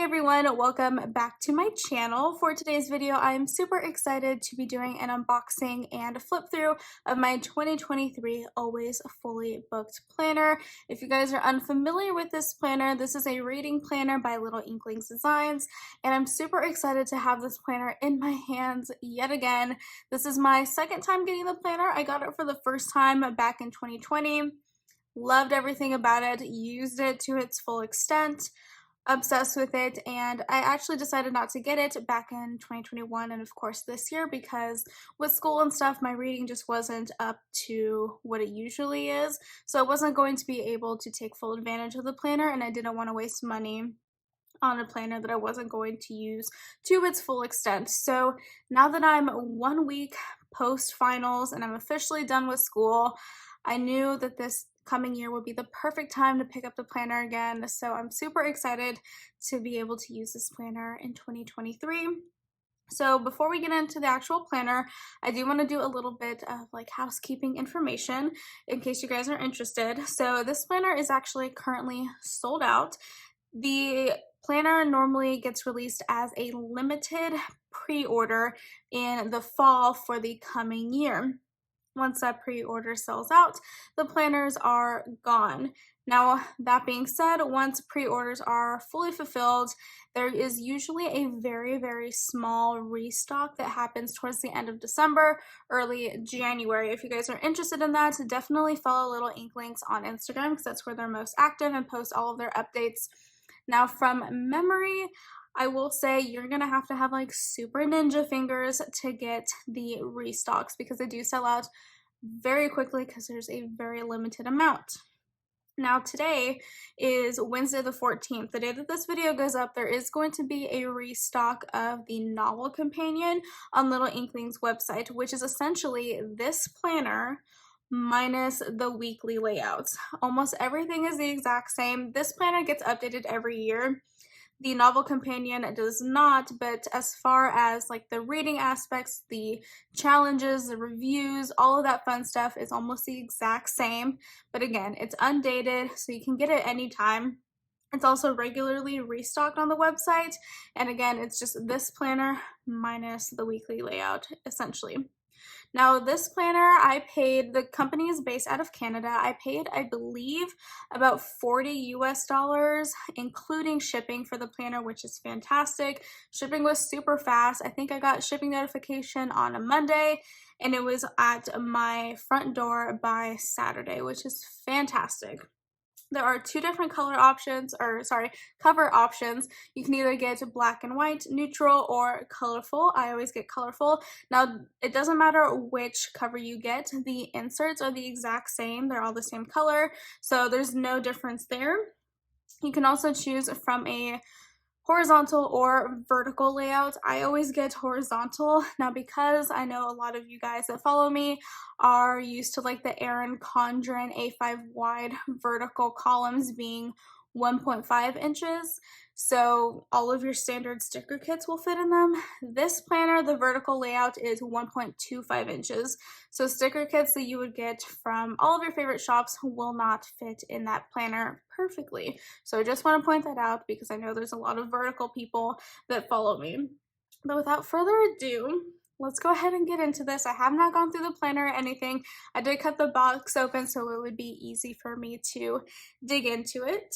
Everyone, welcome back to my channel. For today's video, I am super excited to be doing an unboxing and a flip through of my 2023 Always Fully Booked planner. If you guys are unfamiliar with this planner, this is a reading planner by Little Inklings Designs, and I'm super excited to have this planner in my hands yet again. This is my second time getting the planner. I got it for the first time back in 2020. Loved everything about it, used it to its full extent. Obsessed with it, and I actually decided not to get it back in 2021 and of course this year because with school and stuff my reading just wasn't up to what it usually is, so I wasn't going to be able to take full advantage of the planner, and I didn't want to waste money on a planner that I wasn't going to use to its full extent. So now that I'm 1 week post finals and I'm officially done with school, I knew that this coming year would be the perfect time to pick up the planner again. So I'm super excited to be able to use this planner in 2023. So before we get into the actual planner, I do want to do a little bit of like housekeeping information in case you guys are interested. So this planner is actually currently sold out. The planner normally gets released as a limited pre-order in the fall for the coming year. Once that pre-order sells out, the planners are gone. Now, that being said, once pre-orders are fully fulfilled, there is usually a very, very small restock that happens towards the end of December, early January. If you guys are interested in that, definitely follow Little Inklings on Instagram because that's where they're most active and post all of their updates. Now, from memory, I will say you're gonna have to have like super ninja fingers to get the restocks because they do sell out very quickly because there's a very limited amount. Now today is Wednesday the 14th. The day that this video goes up, there is going to be a restock of the novel companion on Little Inklings website, which is essentially this planner minus the weekly layouts. Almost everything is the exact same. This planner gets updated every year. The novel companion does not, but as far as like the reading aspects, the challenges, the reviews, all of that fun stuff is almost the exact same. But again, it's undated, so you can get it anytime. It's also regularly restocked on the website. And again, it's just this planner minus the weekly layout, essentially. Now, this planner, the company is based out of Canada. I paid, I believe, about $40 US, including shipping for the planner, which is fantastic. Shipping was super fast. I think I got shipping notification on a Monday, and it was at my front door by Saturday, which is fantastic. There are two different cover options. You can either get black and white, neutral, or colorful. I always get colorful. Now, it doesn't matter which cover you get. The inserts are the exact same. They're all the same color, so there's no difference there. You can also choose from a horizontal or vertical layout. I always get horizontal. Now, because I know a lot of you guys that follow me are used to like the Erin Condren A5 wide vertical columns being 1.5 inches, so all of your standard sticker kits will fit in them. This planner, the vertical layout is 1.25 inches, so sticker kits that you would get from all of your favorite shops will not fit in that planner perfectly. So I just want to point that out because I know there's a lot of vertical people that follow me. But without further ado, let's go ahead and get into this. I have not gone through the planner or anything. I did cut the box open so it would be easy for me to dig into it.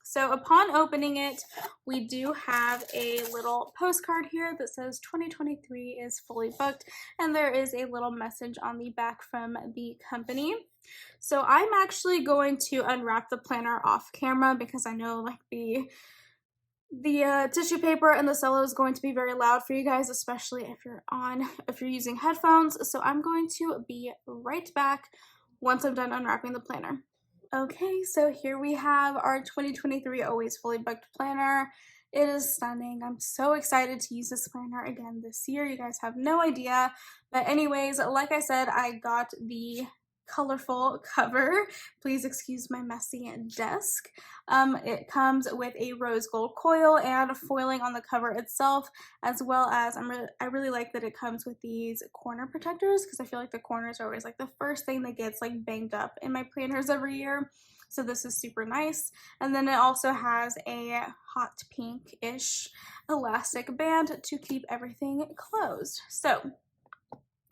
So upon opening it, we do have a little postcard here that says 2023 is fully booked, and there is a little message on the back from the company. So I'm actually going to unwrap the planner off camera because I know like the tissue paper and the cello is going to be very loud for you guys, especially if you're using headphones. So I'm going to be right back once I'm done unwrapping the planner. Okay, so here we have our 2023 Always Fully Booked planner. It is stunning. I'm so excited to use this planner again this year. You guys have no idea. But anyways, like I said, I got the colorful cover. Please excuse my messy desk. It comes with a rose gold coil and foiling on the cover itself, as well as I really like that it comes with these corner protectors because I feel like the corners are always like the first thing that gets like banged up in my planners every year. So this is super nice. And then it also has a hot pink-ish elastic band to keep everything closed. So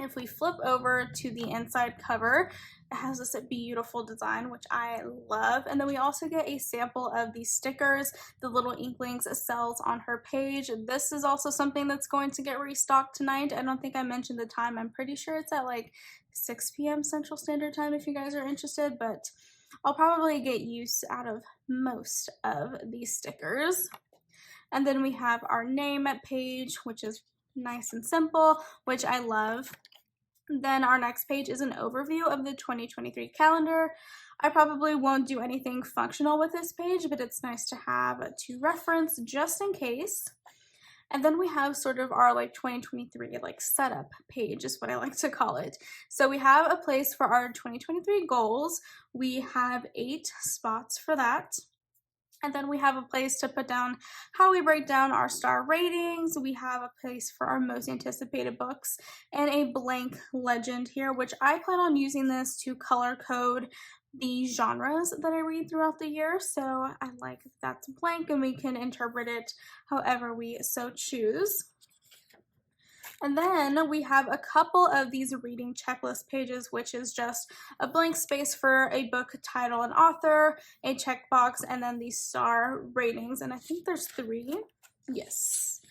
if we flip over to the inside cover, it has this beautiful design, which I love. And then we also get a sample of these stickers the little Inklings sells on her page. This is also something that's going to get restocked tonight. I don't think I mentioned the time. I'm pretty sure it's at like 6 p.m. Central Standard Time if you guys are interested, but I'll probably get use out of most of these stickers. And then we have our name page, which is nice and simple, which I love. Then our next page is an overview of the 2023 calendar. I probably won't do anything functional with this page, but it's nice to have to reference just in case. And then we have sort of our like 2023 like setup page is what I like to call it. So we have a place for our 2023 goals. We have 8 spots for that. And then we have a place to put down how we break down our star ratings. We have a place for our most anticipated books and a blank legend here, which I plan on using this to color code the genres that I read throughout the year. So I like that's blank and we can interpret it however we so choose. And then we have a couple of these reading checklist pages, which is just a blank space for a book title and author, a checkbox, and then the star ratings. And I think there's 3. Yes.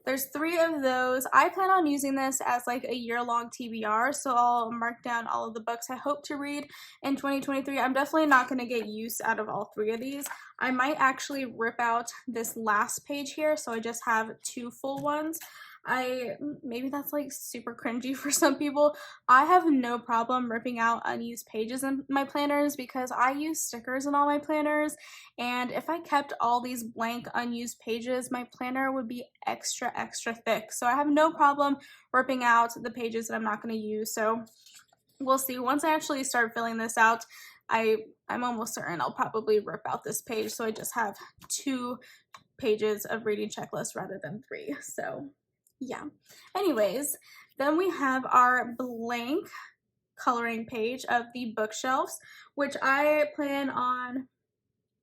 There's 3 of those. I plan on using this as like a year-long TBR, so I'll mark down all of the books I hope to read in 2023. I'm definitely not going to get use out of all 3 of these. I might actually rip out this last page here, so I just have 2 full ones. Maybe that's like super cringy for some people. I have no problem ripping out unused pages in my planners because I use stickers in all my planners, and if I kept all these blank unused pages, my planner would be extra thick. So I have no problem ripping out the pages that I'm not going to use. So we'll see. Once I actually start filling this out, I'm almost certain I'll probably rip out this page so I just have 2 pages of reading checklist rather than 3. So yeah. Anyways, then we have our blank coloring page of the bookshelves, which I plan on,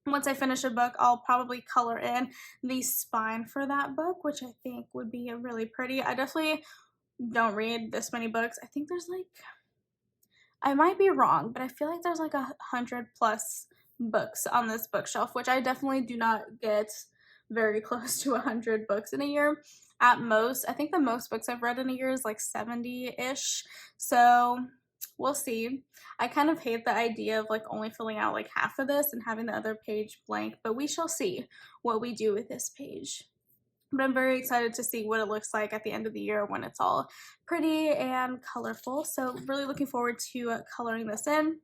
once I finish a book, I'll probably color in the spine for that book, which I think would be really pretty. I definitely don't read this many books. I think there's like, I might be wrong, but I feel like there's like 100+ books on this bookshelf, which I definitely do not get very close to 100 books in a year. At most, I think the most books I've read in a year is like 70-ish. So we'll see. I kind of hate the idea of like only filling out like half of this and having the other page blank, but we shall see what we do with this page. But I'm very excited to see what it looks like at the end of the year when it's all pretty and colorful. So really looking forward to coloring this in.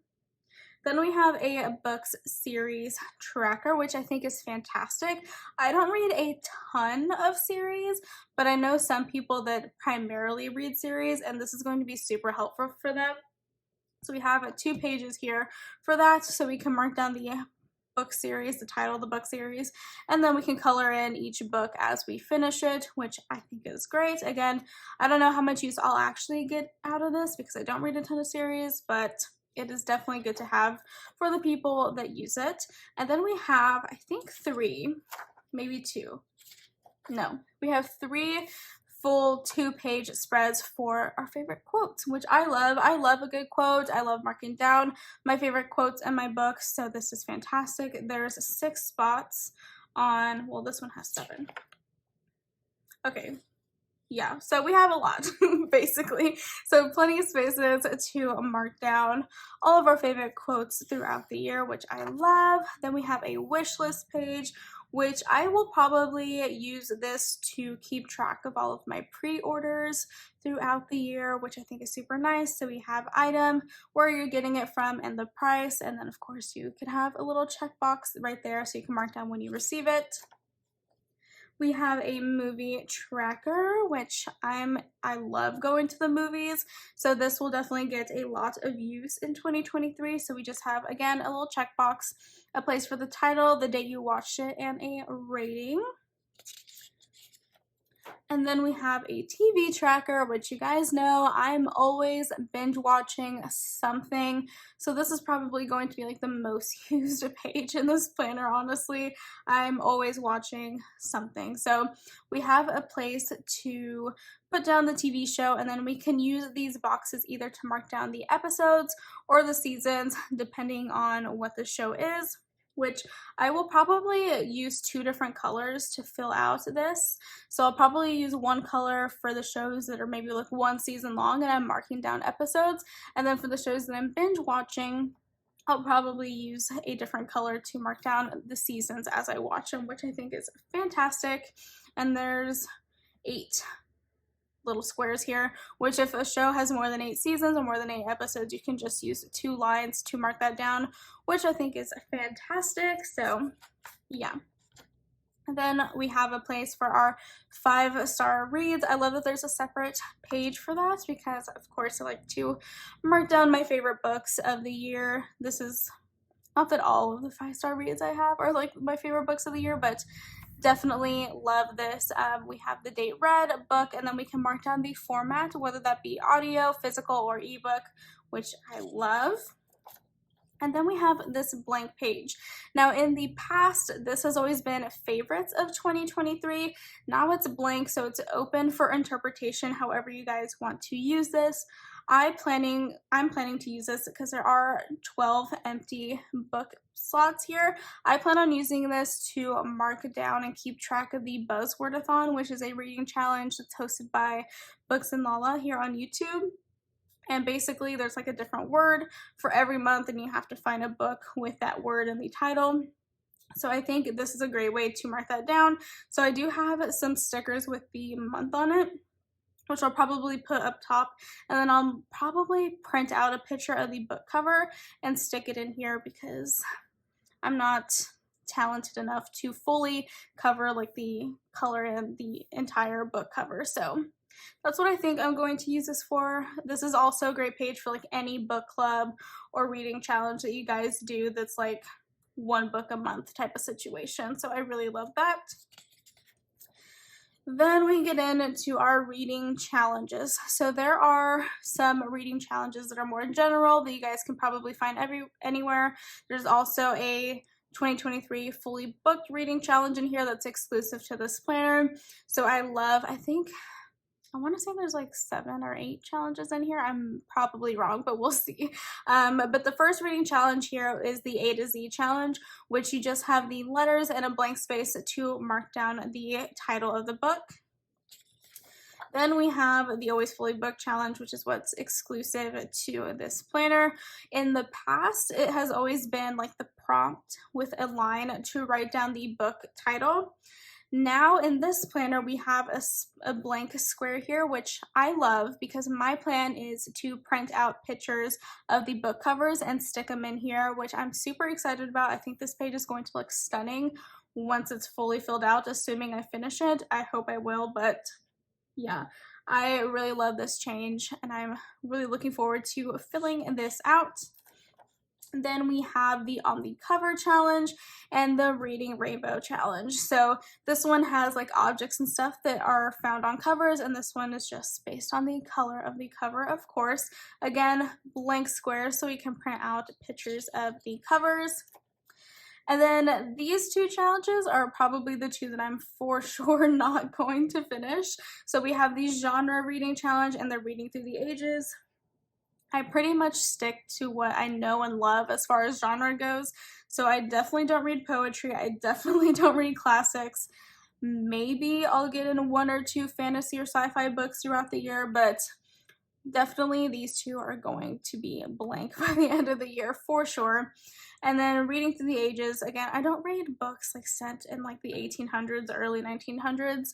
Then we have a books series tracker, which I think is fantastic. I don't read a ton of series, but I know some people that primarily read series, and this is going to be super helpful for them. So we have 2 pages here for that, so we can mark down the book series, the title of the book series, and then we can color in each book as we finish it, which I think is great. Again, I don't know how much use I'll actually get out of this because I don't read a ton of series, but it is definitely good to have for the people that use it. And then we have, I think 3, maybe 2. No, we have 3 full 2-page spreads for our favorite quotes, which I love. I love a good quote. I love marking down my favorite quotes in my books, so this is fantastic. There's 6 spots on, well, this one has 7. Okay. Yeah, so we have a lot, basically. So plenty of spaces to mark down all of our favorite quotes throughout the year, which I love. Then we have a wish list page, which I will probably use this to keep track of all of my pre-orders throughout the year, which I think is super nice. So we have item, where you're getting it from, and the price. And then, of course, you can have a little checkbox right there so you can mark down when you receive it. We have a movie tracker, which I love going to the movies, so this will definitely get a lot of use in 2023. So we just have, again, a little checkbox, a place for the title, the date you watched it, and a rating. And then we have a TV tracker, which you guys know I'm always binge watching something. So this is probably going to be like the most used page in this planner, honestly. I'm always watching something. So we have a place to put down the TV show, and then we can use these boxes either to mark down the episodes or the seasons, depending on what the show is, which I will probably use 2 different colors to fill out this. So I'll probably use one color for the shows that are maybe like 1 season long and I'm marking down episodes. And then for the shows that I'm binge watching, I'll probably use a different color to mark down the seasons as I watch them, which I think is fantastic. And there's 8 little squares here, which if a show has more than 8 seasons or more than 8 episodes, you can just use 2 lines to mark that down, which I think is fantastic. So yeah. And then we have a place for our 5-star reads. I love that there's a separate page for that because of course I like to mark down my favorite books of the year. This is not that all of the 5-star reads I have are like my favorite books of the year, but definitely love this. We have the date read book, and then we can mark down the format, whether that be audio, physical, or ebook, which I love. And then we have this blank page. Now in the past, this has always been favorites of 2023. Now it's blank, so it's open for interpretation however you guys want to use this. I'm planning to use this because there are 12 empty book slots here. I plan on using this to mark down and keep track of the Buzzwordathon, which is a reading challenge that's hosted by Books and Lala here on YouTube. And basically there's like a different word for every month and you have to find a book with that word in the title. So I think this is a great way to mark that down. So I do have some stickers with the month on it, which I'll probably put up top, and then I'll probably print out a picture of the book cover and stick it in here because I'm not talented enough to fully cover like the color and the entire book cover. So that's what I think I'm going to use this for. This is also a great page for like any book club or reading challenge that you guys do that's like 1 book a month type of situation. So I really love that. Then we get into our reading challenges. So there are some reading challenges that are more general that you guys can probably find anywhere. There's also a 2023 fully booked reading challenge in here that's exclusive to this planner. So I want to say there's like 7 or 8 challenges in here. I'm probably wrong, but we'll see. But the first reading challenge here is the A to Z challenge, which you just have the letters and a blank space to mark down the title of the book. Then we have the Always Fully Booked challenge, which is what's exclusive to this planner. In the past, it has always been like the prompt with a line to write down the book title. Now in this planner, we have a blank square here, which I love because my plan is to print out pictures of the book covers and stick them in here, which I'm super excited about. I think this page is going to look stunning once it's fully filled out, assuming I finish it. I hope I will, but yeah, I really love this change and I'm really looking forward to filling this out. Then we have the On the Cover challenge and the Reading Rainbow challenge. So this one has like objects and stuff that are found on covers, and this one is just based on the color of the cover, of course. Again, blank squares so we can print out pictures of the covers. And then these 2 challenges are probably the 2 that I'm for sure not going to finish. So we have the genre reading challenge and the Reading Through the Ages. I pretty much stick to what I know and love as far as genre goes. So I definitely don't read poetry. I definitely don't read classics. Maybe I'll get in 1 or 2 fantasy or sci-fi books throughout the year, but definitely these 2 are going to be blank by the end of the year for sure. And then Reading Through the Ages, again, I don't read books like set in like the 1800s, early 1900s,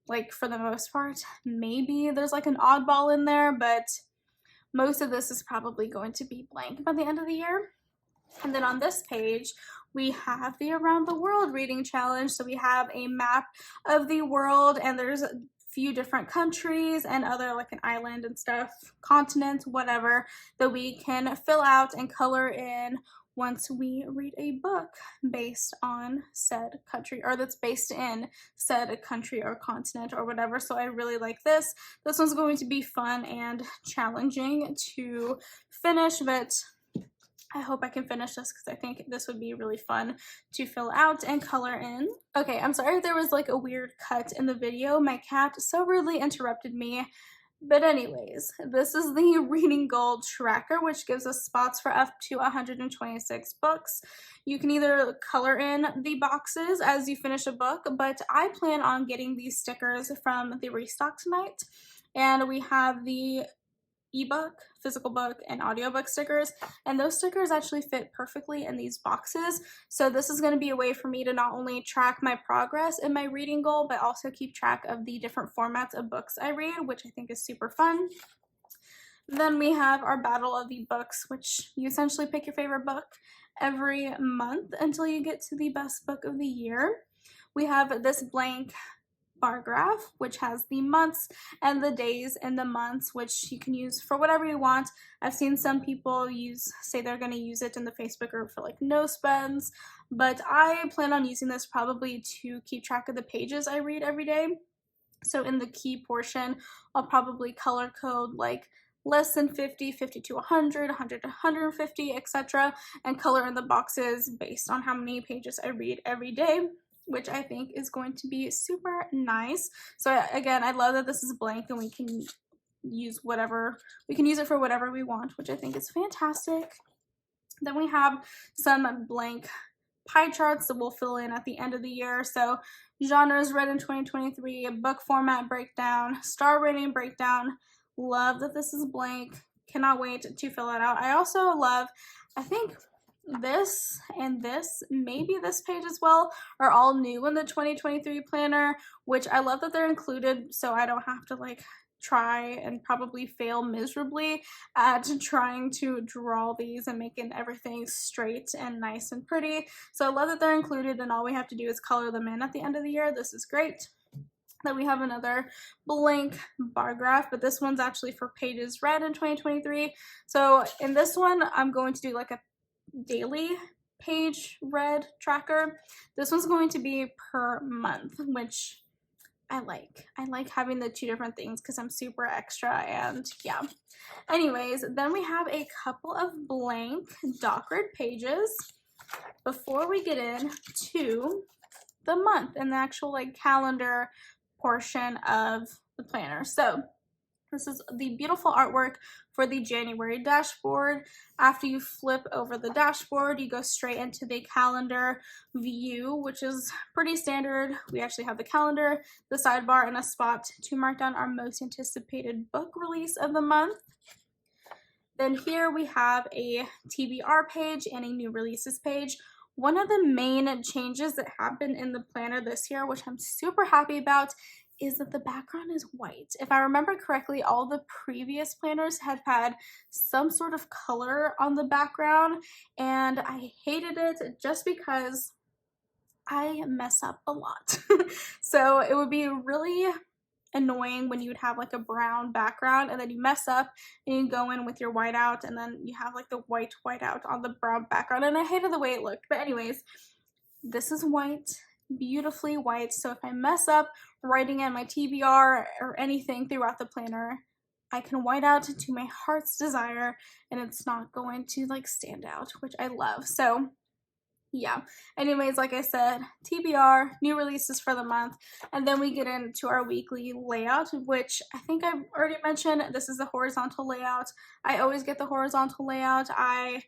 like for the most part. Maybe there's like an oddball in there, but most of this is probably going to be blank by the end of the year. And then on this page, we have the Around the World reading challenge. So we have a map of the world and there's a few different countries and other like an island and stuff, continents, whatever, that we can fill out and color in once we read a book based on said country, or that's based in said country or continent or whatever. So I really like this. This one's going to be fun and challenging to finish, but I hope I can finish this because I think this would be really fun to fill out and color in. Okay, I'm sorry if there was like a weird cut in the video. My cat so rudely interrupted me. But anyways, this is the reading goal tracker, which gives us spots for up to 126 books. You can either color in the boxes as you finish a book, but I plan on getting these stickers from the restock tonight. And we have the ebook, physical book, and audiobook stickers, and those stickers actually fit perfectly in these boxes. So this is going to be a way for me to not only track my progress in my reading goal, but also keep track of the different formats of books I read, which I think is super fun. Then we have our battle of the books, which you essentially pick your favorite book every month until you get to the best book of the year. We have this blank bar graph, which has the months and the days in the months, which you can use for whatever you want. I've seen some people say they're going to use it in the Facebook group for like no spends, but I plan on using this probably to keep track of the pages I read every day. So in the key portion, I'll probably color code like less than 50, 50 to 100, 100 to 150, etc., and color in the boxes based on how many pages I read every day, which I think is going to be super nice. So again, I love that this is blank and we can use it for whatever we want, which I think is fantastic. Then we have some blank pie charts that we'll fill in at the end of the year. So genres read in 2023, book format breakdown, star rating breakdown. Love that this is blank. Cannot wait to fill it out. I also love, I think this and this, maybe this page as well, are all new in the 2023 planner, which I love that they're included so I don't have to like try and probably fail miserably at trying to draw these and making everything straight and nice and pretty. So I love that they're included and all we have to do is color them in at the end of the year. This is great. Then we have another blank bar graph, but this one's actually for pages read in 2023. So in this one, I'm going to do like a daily page read tracker. This one's going to be per month, which I like. I like having the two different things because I'm super extra, and yeah. Anyways, then we have a couple of blank doc read pages before we get into the month and the actual like calendar portion of the planner. So this is the beautiful artwork for the January dashboard. After you flip over the dashboard, you go straight into the calendar view, which is pretty standard. We actually have the calendar, the sidebar, and a spot to mark down our most anticipated book release of the month. Then here we have a TBR page and a new releases page. One of the main changes that happened in the planner this year, which I'm super happy about, is that the background is white. If I remember correctly, all the previous planners had some sort of color on the background, and I hated it just because I mess up a lot. So it would be really annoying when you would have like a brown background and then you mess up and you go in with your whiteout and then you have like the whiteout on the brown background, and I hated the way it looked. But anyways, this is white, beautifully white, so if I mess up writing in my TBR or anything throughout the planner, I can white out to my heart's desire and it's not going to like stand out, which I love. So yeah, anyways, like I said, TBR, new releases for the month, and then we get into our weekly layout, which I think I've already mentioned. This is the horizontal layout. I always get the horizontal layout. I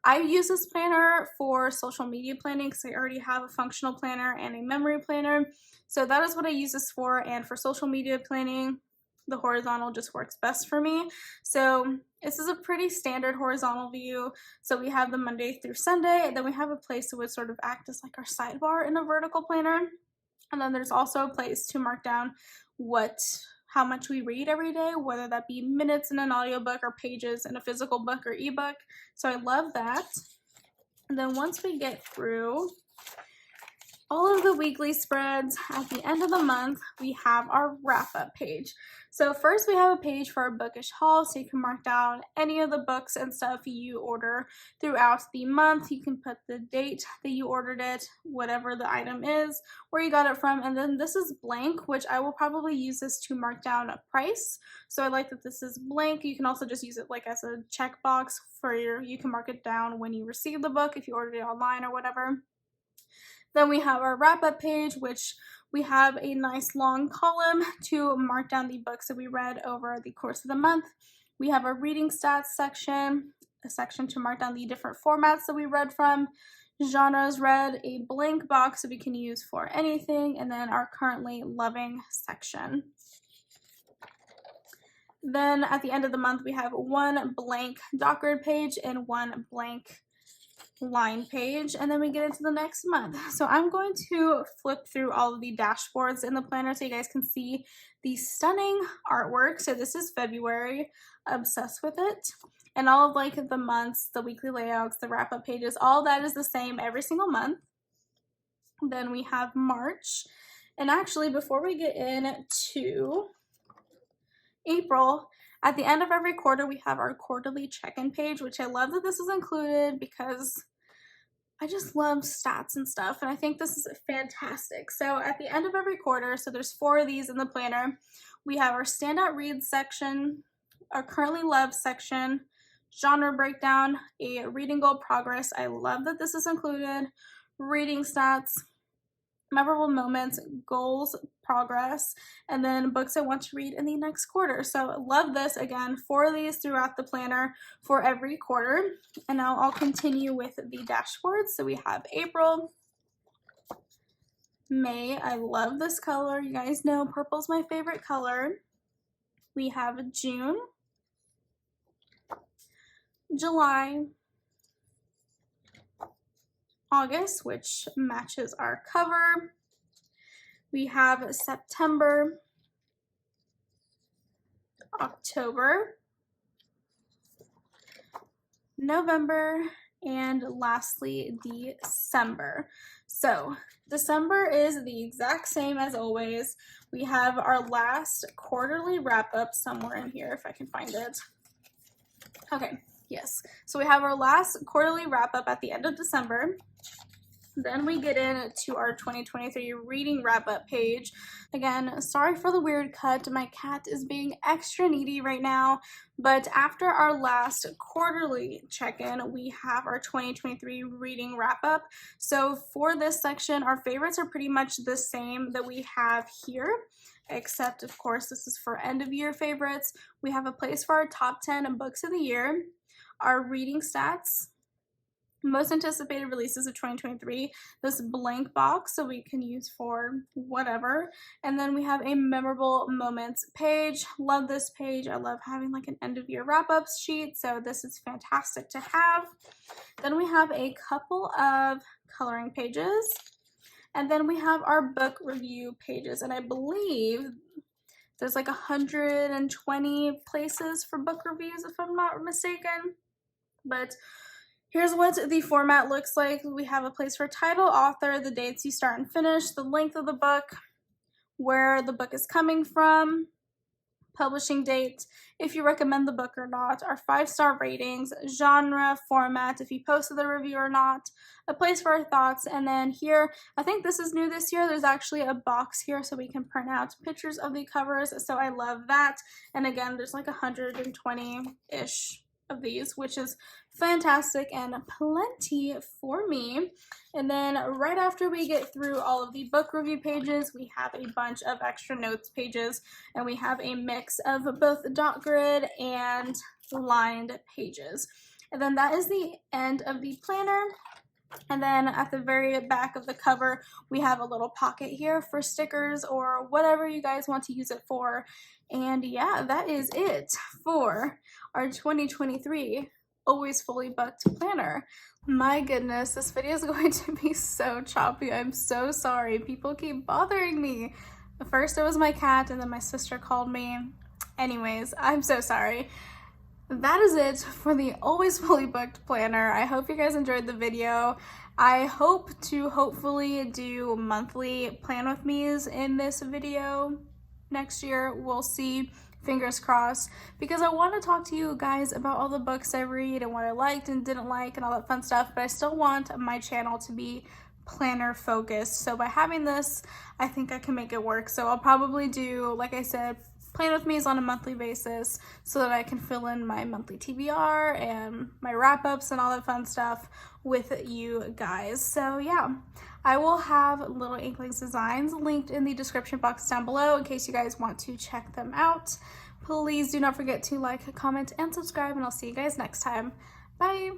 use this planner for social media planning because I already have a functional planner and a memory planner. So that is what I use this for, and for social media planning, the horizontal just works best for me. So this is a pretty standard horizontal view. So we have the Monday through Sunday, and then we have a place that would sort of act as like our sidebar in a vertical planner. And then there's also a place to mark down how much we read every day, whether that be minutes in an audiobook or pages in a physical book or ebook. So I love that. And then once we get through all of the weekly spreads, at the end of the month, we have our wrap-up page. So first we have a page for our bookish haul, so you can mark down any of the books and stuff you order throughout the month. You can put the date that you ordered it, whatever the item is, where you got it from, and then this is blank, which I will probably use this to mark down a price. So I like that this is blank. You can also just use it like as a checkbox for you can mark it down when you receive the book if you ordered it online or whatever. Then we have our wrap-up page, which we have a nice long column to mark down the books that we read over the course of the month. We have our reading stats section, a section to mark down the different formats that we read from, genres read, a blank box that we can use for anything, and then our currently loving section. Then at the end of the month, we have one blank doc grid page and one blank line page, and then we get into the next month. So I'm going to flip through all of the dashboards in the planner so you guys can see the stunning artwork. So this is February, obsessed with it, and all of like the months, the weekly layouts, the wrap-up pages, all that is the same every single month. Then we have March, and actually before we get into April, at the end of every quarter, we have our quarterly check-in page, which I love that this is included because I just love stats and stuff, and I think this is fantastic. So at the end of every quarter, so there's 4 of these in the planner, we have our standout reads section, our currently loved section, genre breakdown, a reading goal progress. I love that this is included, reading stats, memorable moments, goals, progress, and then books I want to read in the next quarter. So love this. Again, 4 of these throughout the planner for every quarter. And now I'll continue with the dashboard. So we have April, May. I love this color. You guys know purple's my favorite color. We have June, July, August, which matches our cover. We have September, October, November, and lastly, December. So December is the exact same as always. We have our last quarterly wrap-up somewhere in here if I can find it. Okay, yes. So we have our last quarterly wrap-up at the end of December. Then we get into our 2023 reading wrap-up page. Again, sorry for the weird cut. My cat is being extra needy right now. But after our last quarterly check-in, we have our 2023 reading wrap-up. So for this section, our favorites are pretty much the same that we have here, except of course this is for end-of-year favorites. We have a place for our top 10 books of the year, our reading stats, most anticipated releases of 2023, this blank box so we can use for whatever, and then we have a memorable moments page. Love this page. I love having like an end of year wrap-up sheet, so this is fantastic to have. Then we have a couple of coloring pages, and then we have our book review pages, and I believe there's like 120 places for book reviews if I'm not mistaken, but here's what the format looks like. We have a place for title, author, the dates you start and finish, the length of the book, where the book is coming from, publishing date, if you recommend the book or not, our 5-star ratings, genre, format, if you posted the review or not, a place for our thoughts, and then here, I think this is new this year, there's actually a box here so we can print out pictures of the covers, so I love that. And again, there's like 120-ish of these, which is fantastic and plenty for me. And then right after we get through all of the book review pages, we have a bunch of extra notes pages, and we have a mix of both dot grid and lined pages. And then that is the end of the planner. And then at the very back of the cover, we have a little pocket here for stickers or whatever you guys want to use it for. And yeah, that is it for our 2023 always fully booked planner. My goodness, this video is going to be so choppy. I'm so sorry. People keep bothering me. First it was my cat, and then my sister called me. Anyways, I'm so sorry. that is it for the Always Fully Booked planner. I hope you guys enjoyed the video. I hope to hopefully do monthly plan with me's in this video next year. We'll see, fingers crossed, because I want to talk to you guys about all the books I read and what I liked and didn't like and all that fun stuff, but I still want my channel to be planner focused. So by having this, I think I can make it work. So I'll probably do, like I said, plan with me's on a monthly basis so that I can fill in my monthly TBR and my wrap-ups and all that fun stuff with you guys. So yeah, I will have Little Inklings designs linked in the description box down below in case you guys want to check them out. Please do not forget to like, comment, and subscribe, and I'll see you guys next time. Bye!